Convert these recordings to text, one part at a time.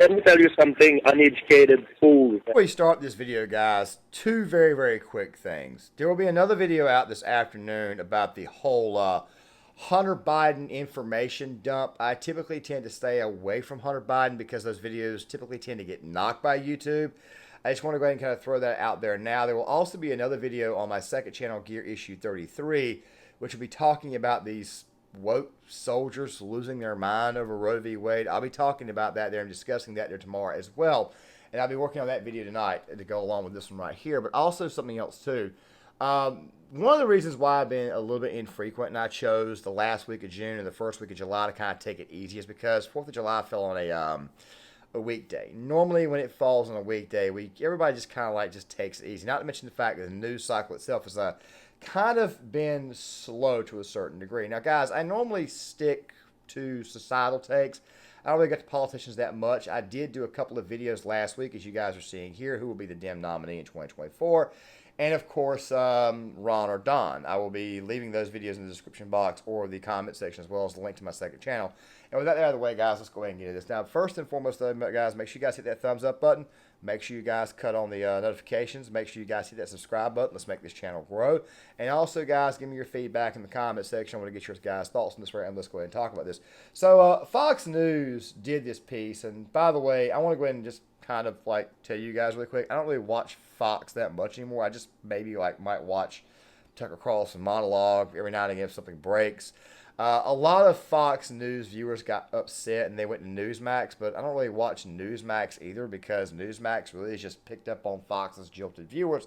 let me tell you something, uneducated fool. Before we start this video, guys, two very, very quick things. There will be another video out this afternoon about the whole Hunter Biden information dump. I typically tend to stay away from Hunter Biden because those videos typically tend to get knocked by YouTube. I just want to go ahead and kind of throw that out there now. There will also be another video on my second channel, Gear Issue 33, which will be talking about these woke soldiers losing their mind over Roe v. Wade. I'll be talking about that there and discussing that there tomorrow as well. And I'll be working on that video tonight to go along with this one right here, but also something else too. One of the reasons why I've been a little bit infrequent and I chose the last week of June and the first week of July to kind of take it easy is because 4th of July fell on a weekday. Normally when it falls on a weekday, everybody just kind of like just takes it easy. Not to mention the fact that the news cycle itself is kind of been slow to a certain degree. Now guys, I normally stick to societal takes. I don't really get to politicians that much. I did do a couple of videos last week, as you guys are seeing here, who will be the Dem nominee in 2024. And of course, Ron or Don. I will be leaving those videos in the description box or the comment section, as well as the link to my second channel. And with that out of the way, guys, let's go ahead and get into this. Now, first and foremost, though, guys, make sure you guys hit that thumbs up button. Make sure you guys cut on the notifications. Make sure you guys hit that subscribe button. Let's make this channel grow. And also, guys, give me your feedback in the comment section. I want to get your guys' thoughts on this right, and let's go ahead and talk about this. So, Fox News did this piece. And by the way, I want to go ahead and just kind of like tell you guys really quick, I don't really watch Fox that much anymore. I just maybe like might watch Tucker Carlson monologue every now and again if something breaks. A lot of Fox News viewers got upset and they went to Newsmax, but I don't really watch Newsmax either because Newsmax really is just picked up on Fox's jilted viewers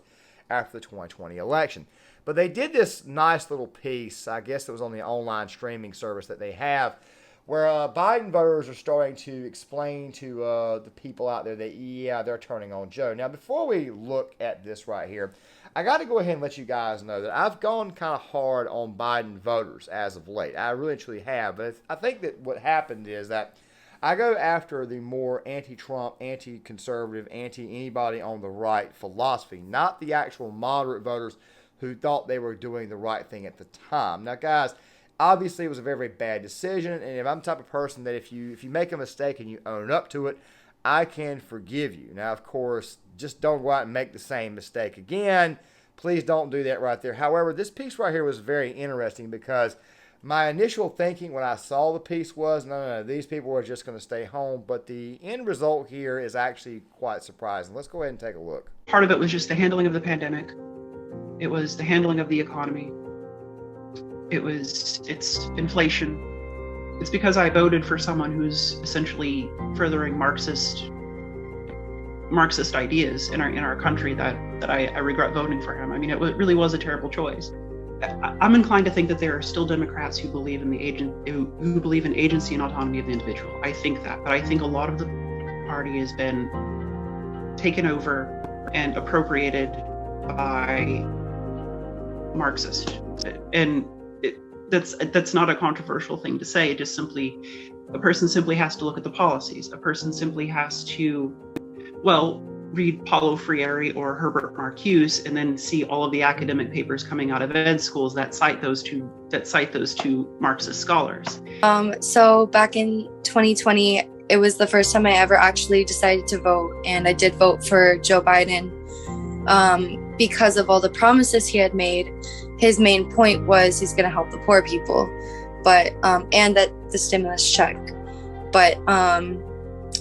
after the 2020 election. But they did this nice little piece, I guess it was on the online streaming service that they have, where Biden voters are starting to explain to the people out there that, yeah, they're turning on Joe. Now, before we look at this right here, I got to go ahead and let you guys know that I've gone kind of hard on Biden voters as of late. I really truly have. But I think that what happened is that I go after the more anti-Trump, anti-conservative, anti-anybody on the right philosophy, not the actual moderate voters who thought they were doing the right thing at the time. Now, guys, obviously, it was a very, very bad decision, and if I'm the type of person that if you make a mistake and you own up to it, I can forgive you. Now, of course, just don't go out and make the same mistake again. Please don't do that right there. However, this piece right here was very interesting because my initial thinking when I saw the piece was, no, these people are just going to stay home, but the end result here is actually quite surprising. Let's go ahead and take a look. Part of it was just the handling of the pandemic. It was the handling of the economy. It's inflation. It's because I voted for someone who's essentially furthering Marxist ideas in our country that I regret voting for him. I mean, it really was a terrible choice. I'm inclined to think that there are still Democrats who believe in who believe in agency and autonomy of the individual. I think that, but I think a lot of the party has been taken over and appropriated by Marxists, and that's not a controversial thing to say. A person simply has to look at the policies. A person simply has to, read Paulo Freire or Herbert Marcuse and then see all of the academic papers coming out of ed schools that cite those two Marxist scholars. So back in 2020, it was the first time I ever actually decided to vote, and I did vote for Joe Biden because of all the promises he had made. His main point was he's going to help the poor people, but and that the stimulus check. But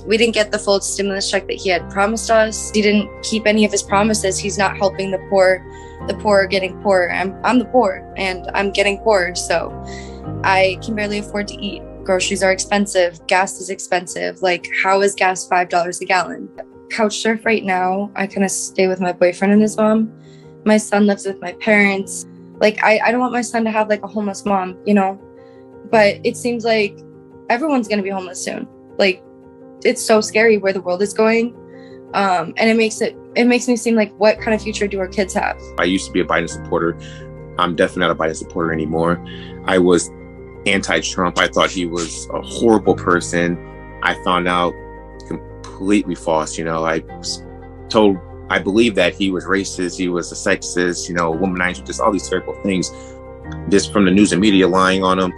we didn't get the full stimulus check that he had promised us. He didn't keep any of his promises. He's not helping the poor. The poor are getting poorer. I'm the poor, and I'm getting poorer, so I can barely afford to eat. Groceries are expensive. Gas is expensive. Like, how is gas $5 a gallon? Couch surf right now. I kind of stay with my boyfriend and his mom. My son lives with my parents. Like, I don't want my son to have like a homeless mom, but it seems like everyone's going to be homeless soon. Like, it's so scary where the world is going. And it makes me seem like, what kind of future do our kids have? I used to be a Biden supporter. I'm definitely not a Biden supporter anymore. I was anti-Trump. I thought he was a horrible person. I found out completely false. I believed that he was racist, he was a sexist, womanizer, just all these terrible things, just from the news and media lying on him.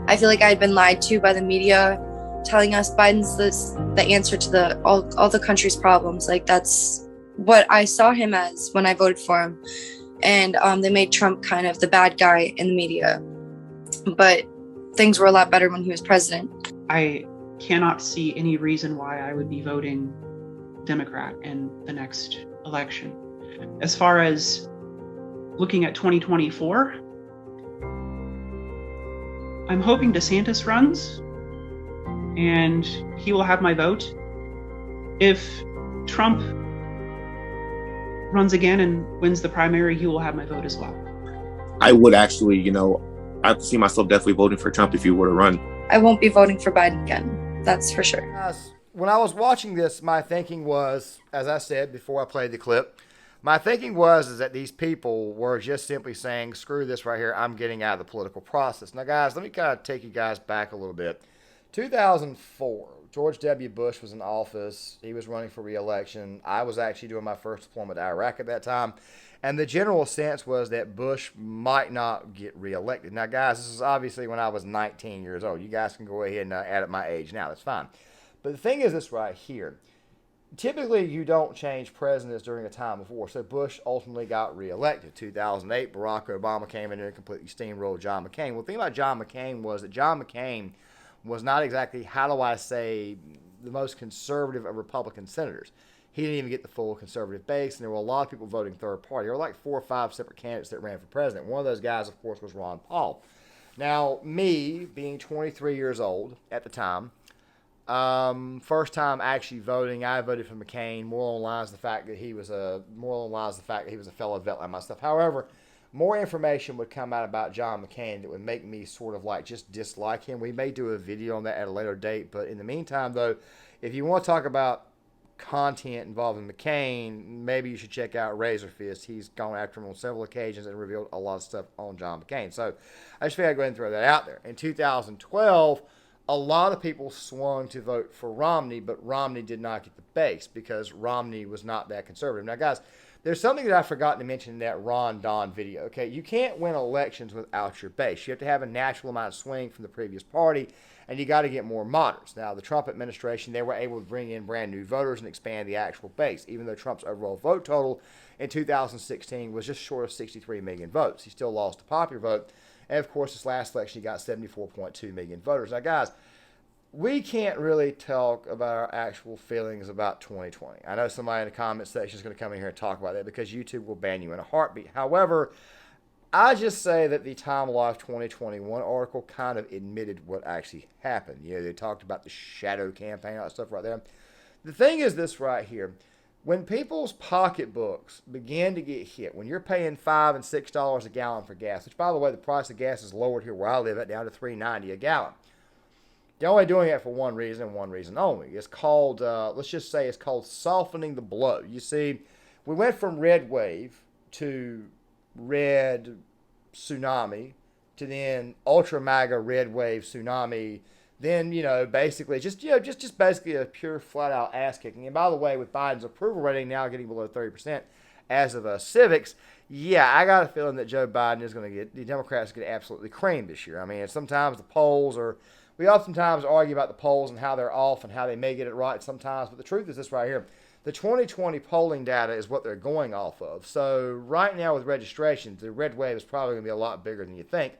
I feel like I'd been lied to by the media telling us Biden's the answer to all the country's problems. Like, that's what I saw him as when I voted for him. And they made Trump kind of the bad guy in the media. But things were a lot better when he was president. I cannot see any reason why I would be voting Democrat in the next election. As far as looking at 2024, I'm hoping DeSantis runs and he will have my vote. If Trump runs again and wins the primary, he will have my vote as well. I would actually, I see myself definitely voting for Trump if he were to run. I won't be voting for Biden again. That's for sure. Guys, when I was watching this, my thinking was, as I said before I played the clip, my thinking was that these people were just simply saying, screw this right here, I'm getting out of the political process. Now, guys, let me kind of take you guys back a little bit. 2004, George W. Bush was in office. He was running for re-election. I was actually doing my first deployment to Iraq at that time. And the general sense was that Bush might not get reelected. Now, guys, this is obviously when I was 19 years old. You guys can go ahead and add up my age now. That's fine. But the thing is this right here. Typically, you don't change presidents during a time of war. So Bush ultimately got reelected. 2008, Barack Obama came in and completely steamrolled John McCain. Well, the thing about John McCain was that John McCain was not exactly, how do I say, the most conservative of Republican senators. He didn't even get the full conservative base, and there were a lot of people voting third party. There were like 4 or 5 separate candidates that ran for president. One of those guys, of course, was Ron Paul. Now, me, being 23 years old at the time, first time actually voting, I voted for McCain. More along the lines of the fact that he was a fellow vet like myself. However, more information would come out about John McCain that would make me sort of like just dislike him. We may do a video on that at a later date, but in the meantime, though, if you want to talk about content involving McCain, maybe you should check out Razor Fist. He's gone after him on several occasions and revealed a lot of stuff on John McCain. So I just figured I'd go ahead and throw that out there. In 2012, a lot of people swung to vote for Romney, but Romney did not get the base because Romney was not that conservative. Now, guys, there's something that I forgot to mention in that Ron Don video. Okay, you can't win elections without your base. You have to have a natural amount of swing from the previous party, and you got to get more moderates. Now, the Trump administration, they were able to bring in brand new voters and expand the actual base, even though Trump's overall vote total in 2016 was just short of 63 million votes. He still lost the popular vote. And, of course, this last election, he got 74.2 million voters. Now, guys, we can't really talk about our actual feelings about 2020. I know somebody in the comment section is going to come in here and talk about that because YouTube will ban you in a heartbeat. However, I just say that the Time of Life 2021 article kind of admitted what actually happened. They talked about the shadow campaign, all that stuff right there. The thing is this right here. When people's pocketbooks begin to get hit, when you're paying $5 and $6 a gallon for gas, which, by the way, the price of gas is lowered here where I live at down to $3.90 a gallon. They're only doing it for one reason and one reason only. It's called, let's just say it's called softening the blow. You see, we went from red wave to red tsunami to then ultra mega red wave tsunami. Then, basically just basically a pure flat out ass kicking. And by the way, with Biden's approval rating now getting below 30% as of civics, yeah, I got a feeling that Joe Biden is going to get, the Democrats get absolutely creamed this year. I mean, sometimes the polls are, we oftentimes argue about the polls and how they're off and how they may get it right sometimes, but the truth is this right here. The 2020 polling data is what they're going off of. So right now with registrations, the red wave is probably going to be a lot bigger than you think.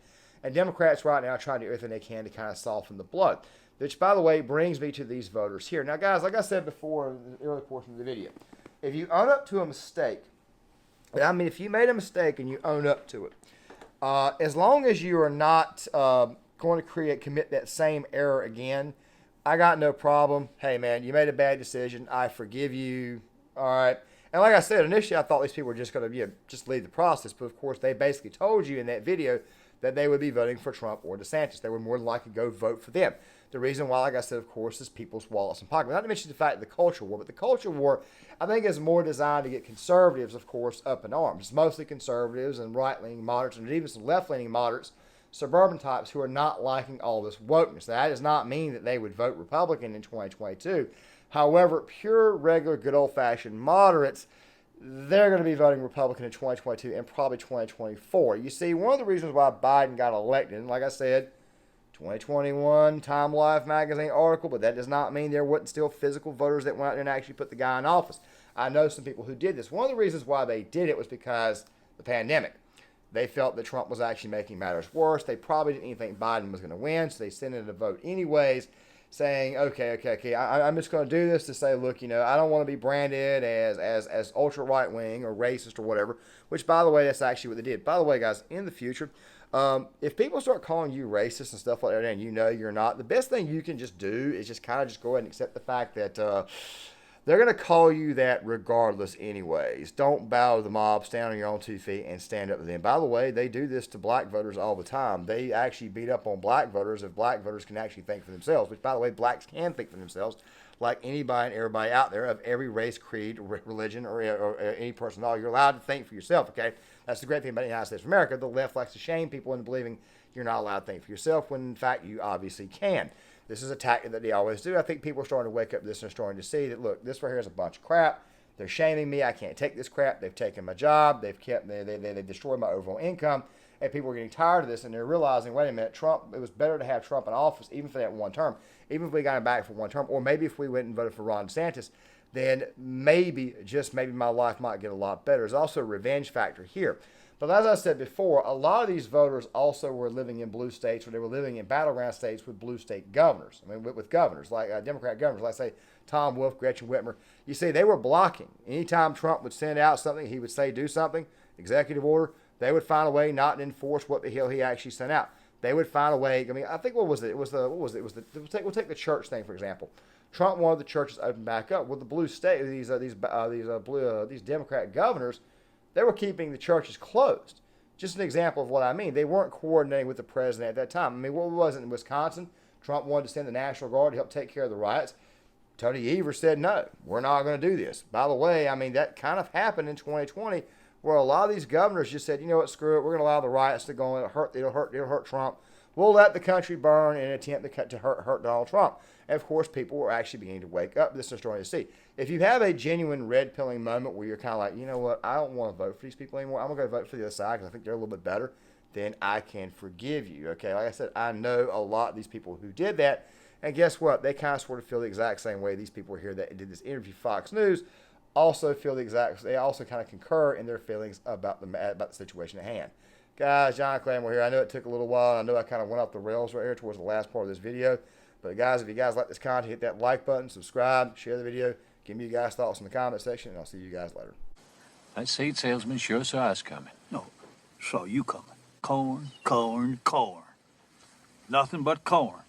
And Democrats right now are trying to do everything they can to kind of soften the blow. Which, by the way, brings me to these voters here. Now, guys, like I said before in the early portion of the video, if you own up to a mistake, if you made a mistake and you own up to it, as long as you are not going to commit that same error again, I got no problem. Hey, man, you made a bad decision. I forgive you. All right. And like I said, initially I thought these people were just going to just leave the process. But, of course, they basically told you in that video that they would be voting for Trump or DeSantis. They would more than likely go vote for them. The reason why, like I said, of course, is people's wallets and pockets. Not to mention the fact of the culture war. But the culture war, I think, is more designed to get conservatives, of course, up in arms. It's mostly conservatives and right-leaning moderates and even some left-leaning moderates, suburban types who are not liking all this wokeness. That does not mean that they would vote Republican in 2022. However, pure, regular, good old-fashioned moderates, they're going to be voting Republican in 2022 and probably 2024. You see, one of the reasons why Biden got elected, and like I said, 2021 Time Life magazine article, but that does not mean there wasn't still physical voters that went out there and actually put the guy in office. I know some people who did this. One of the reasons why they did it was because the pandemic. They felt that Trump was actually making matters worse. They probably didn't even think Biden was going to win, so they sent in a vote anyways, saying, okay, I'm just going to do this to say, look, you know, I don't want to be branded as ultra right wing or racist or whatever. Which, by the way, that's actually what they did. By the way, guys, in the future, if people start calling you racist and stuff like that, and you know you're not, the best thing you can just do is just kind of just go ahead and accept the fact that they're going to call you that regardless anyways. Don't bow to the mob, stand on your own 2 feet, and stand up to them. By the way, they do this to black voters all the time. They actually beat up on black voters if black voters can actually think for themselves, which, by the way, blacks can think for themselves like anybody and everybody out there of every race, creed, religion, or any person at all. You're allowed to think for yourself, okay? That's the great thing about the United States of America. The left likes to shame people into believing you're not allowed to think for yourself when, in fact, you obviously can. This is a tactic that they always do. I think people are starting to wake up to this and are starting to see that, look, this right here is a bunch of crap. They're shaming me. I can't take this crap. They've taken my job. They've destroyed my overall income. And people are getting tired of this, and they're realizing, wait a minute, Trump, it was better to have Trump in office, even for that one term. Even if we got him back for one term, or maybe if we went and voted for Ron DeSantis, then maybe, just maybe, my life might get a lot better. There's also a revenge factor here. But as I said before, a lot of these voters also were living in blue states, or they were living in battleground states with blue state governors. I mean, with governors, like Democrat governors, like, say, Tom Wolf, Gretchen Whitmer. You see, they were blocking. Anytime Trump would send out something, he would say do something, executive order, they would find a way not to enforce what the hell he actually sent out. They would find a way. I mean, I think what was it? We'll take the church thing, for example. Trump wanted the churches open back up. Well, the blue state, these Democrat governors, they were keeping the churches closed. Just an example of what I mean. They weren't coordinating with the president at that time. I mean, what was it in Wisconsin? Trump wanted to send the National Guard to help take care of the riots. Tony Evers said, no, we're not going to do this. By the way, I mean, that kind of happened in 2020, where a lot of these governors just said, you know what, screw it, we're going to allow the riots to go on. It'll hurt Trump. We'll let the country burn in an attempt to hurt Donald Trump. And, of course, people were actually beginning to wake up. This is starting to see. If you have a genuine red-pilling moment where you're kind of like, you know what, I don't want to vote for these people anymore. I'm going to go vote for the other side because I think they're a little bit better. Then I can forgive you, okay? Like I said, I know a lot of these people who did that. And guess what? They kind of sort of feel the exact same way. These people here that did this interview, Fox News, also feel the exact. They also kind of concur in their feelings about the situation at hand. Guys, John Clanmore here. I know it took a little while. I know I kind of went off the rails right here towards the last part of this video. But guys, if you guys like this content, hit that like button, subscribe, share the video. Give me your guys' thoughts in the comment section, and I'll see you guys later. That seed salesman sure saw us coming. No, saw you coming. Corn, corn, corn. Nothing but corn.